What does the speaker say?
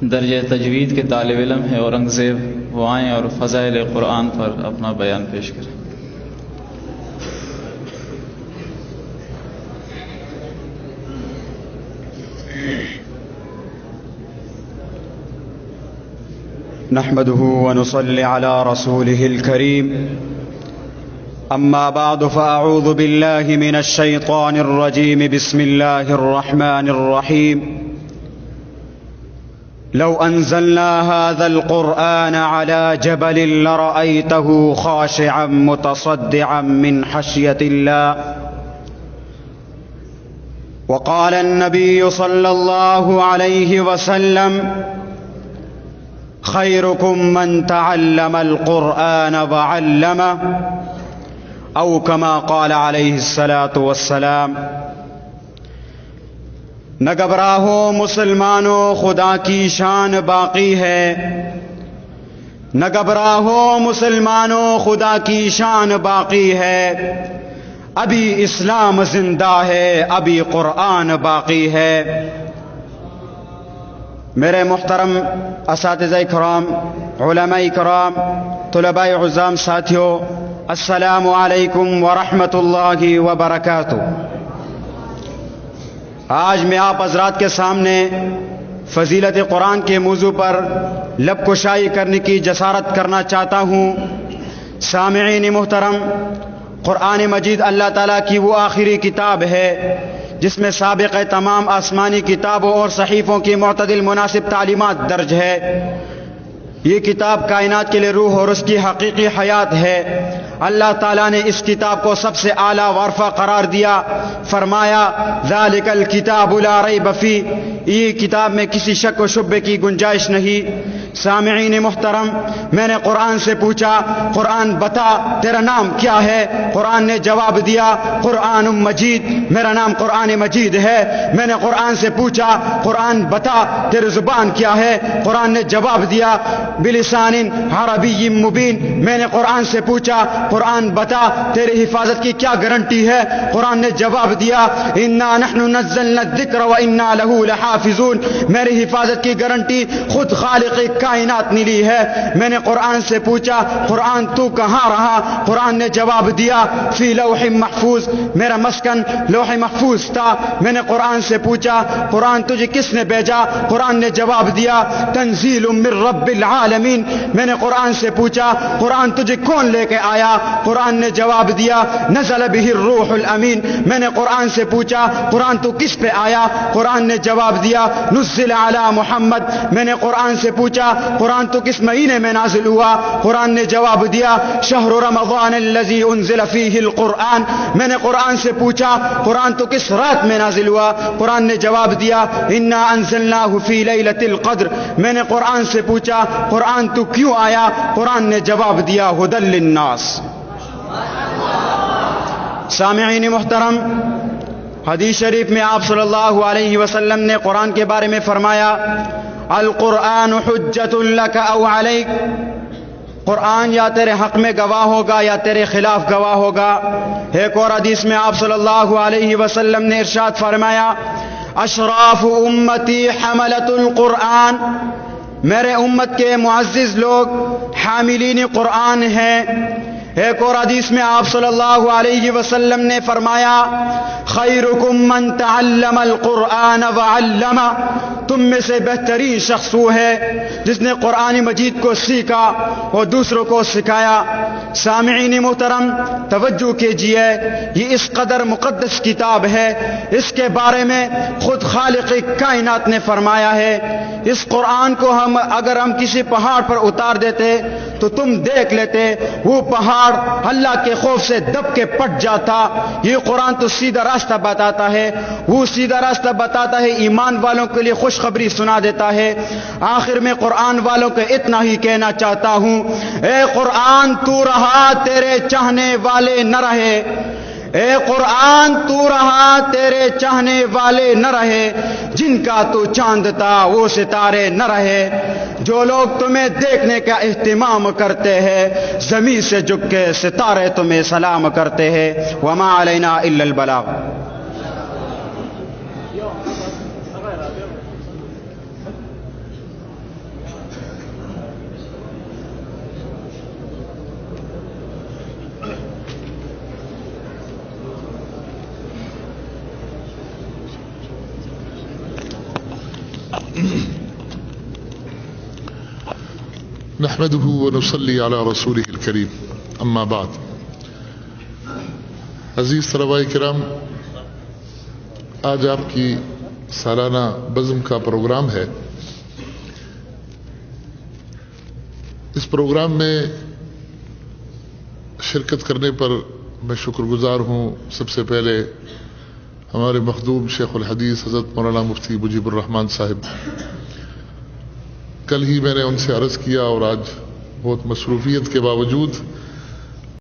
درجہ تجوید کے طالب علم ہے اورنگزیب، وہ آئیں اور فضائل قرآن پر اپنا بیان پیش کریں۔ نحمده ونصلي على رسوله الكريم، أما بعد فأعوذ بالله من الشيطان الرجيم، بسم الله الرحمن الرحيم. لو أنزلنا هذا القرآن على جبل لرأيته خاشعا متصدعا من خشية الله. وقال النبي صلى الله عليه وسلم: خيركم من تعلم القرآن وعلمه، او كما قال عليه الصلاة والسلام. نہ گھبراہو مسلمانوں، خدا کی شان باقی ہے. نہ گھبراہو مسلمانوں، خدا کی شان باقی ہے. ابھی اسلام زندہ ہے، ابھی قرآن باقی ہے. میرے محترم اساتذہ کرام، علماء کرام، طلباء عظام، ساتھیوں، السلام علیکم ورحمۃ اللہ وبرکاتہ. آج میں آپ حضرات کے سامنے فضیلت قرآن کے موضوع پر لب کشائی کرنے کی جسارت کرنا چاہتا ہوں. سامعین محترم، قرآن مجید اللہ تعالیٰ کی وہ آخری کتاب ہے جس میں سابق تمام آسمانی کتابوں اور صحیفوں کی معتدل مناسب تعلیمات درج ہے. یہ کتاب کائنات کے لیے روح اور اس کی حقیقی حیات ہے. اللہ تعالیٰ نے اس کتاب کو سب سے اعلیٰ وارفع قرار دیا. فرمایا: ذالک الکتاب لا ریب فیہ، یہ کتاب میں کسی شک و شبے کی گنجائش نہیں. سامعین محترم، میں نے قرآن سے پوچھا، قرآن بتا تیرا نام کیا ہے؟ قرآن نے جواب دیا: قرآن مجید، میرا نام قرآن مجید ہے. میں نے قرآن سے پوچھا، قرآن بتا تیری زبان کیا ہے؟ قرآن نے جواب دیا: بلسان عربی مبین. میں نے قرآن سے پوچھا، قرآن بتا تیری حفاظت کی کیا گارنٹی ہے؟ قرآن نے جواب دیا: انا نحن نزلنا الذکر وانا له لحافظون. میری حفاظت کی گارنٹی خود خالق کائنات نے لی ہے. میں نے قرآن سے پوچھا، قرآن تو کہاں رہا؟ قرآن نے جواب دیا: فی لوح محفوظ. میرا مسکن لوح محفوظ تھا. میں نے قرآن سے پوچھا، قرآن تجھے کس نے بھیجا؟ قرآن نے جواب دیا: تنزیل من رب العالمین. میں نے قرآن سے پوچھا، قرآن تجھے کون لے کے آیا؟ قرآن نے جواب دیا: نزل به الروح الامین. میں نے قرآن سے پوچھا، قرآن تو کس پہ آیا؟ قرآن نے جواب دیا: نزل علی محمد. میں نے قرآن سے پوچھا، قرآن تو کس مہینے میں نازل ہوا؟ قرآن نے جواب دیا: شہر رمضان الذی انزل فیہ القرآن. میں نے قرآن سے پوچھا، قرآن تو کس رات میں نازل ہوا؟ قرآن نے جواب دیا: انا انزلناہ فی لیلۃ القدر. میں نے قرآن سے پوچھا، قرآن تو کیوں آیا؟ قرآن نے جواب دیا: ھدی للناس. سامعین محترم، حدیث شریف میں آپ صلی اللہ علیہ وسلم نے قرآن کے بارے میں فرمایا: القرآن حجت لک او علیک. قرآن یا تیرے حق میں گواہ ہوگا یا تیرے خلاف گواہ ہوگا. ایک اور حدیث میں آپ صلی اللہ علیہ وسلم نے ارشاد فرمایا: اشراف امتی حملۃ القرآن. میرے امت کے معزز لوگ حاملین قرآن ہیں. ایک اور حدیث میں آپ صلی اللہ علیہ وسلم نے فرمایا: خیرکم من تعلم القرآن وعلمہ. تم میں سے بہترین شخص وہ ہے جس نے قرآن مجید کو سیکھا اور دوسروں کو سکھایا. سامعین محترم، توجہ کیجیے، یہ اس قدر مقدس کتاب ہے، اس کے بارے میں خود خالق کائنات نے فرمایا ہے. اس قرآن کو اگر ہم کسی پہاڑ پر اتار دیتے تو تم دیکھ لیتے وہ پہاڑ اللہ کے خوف سے دب کے پٹ جاتا. یہ قرآن تو سیدھا راستہ بتاتا ہے، وہ سیدھا راستہ بتاتا ہے، ایمان والوں کے لیے خوشخبری سنا دیتا ہے. آخر میں قرآن والوں کو اتنا ہی کہنا چاہتا ہوں: اے قرآن تو رہا تیرے چاہنے والے نہ رہے. اے قرآن تو رہا تیرے چاہنے والے نہ رہے. جن کا تو چاند تھا وہ ستارے نہ رہے. جو لوگ تمہیں دیکھنے کا اہتمام کرتے ہیں زمین سے جھک کے ستارے تمہیں سلام کرتے ہیں. وما علینا الا البلاغ. نحمده ونصلي على رسوله الكريم اما بعد. عزیز طلباء کرام، آج آپ کی سالانہ بزم کا پروگرام ہے. اس پروگرام میں شرکت کرنے پر میں شکر گزار ہوں سب سے پہلے ہمارے مخدوم شیخ الحدیث حضرت مولانا مفتی مجیب الرحمان صاحب. کل ہی میں نے ان سے عرض کیا اور آج بہت مصروفیت کے باوجود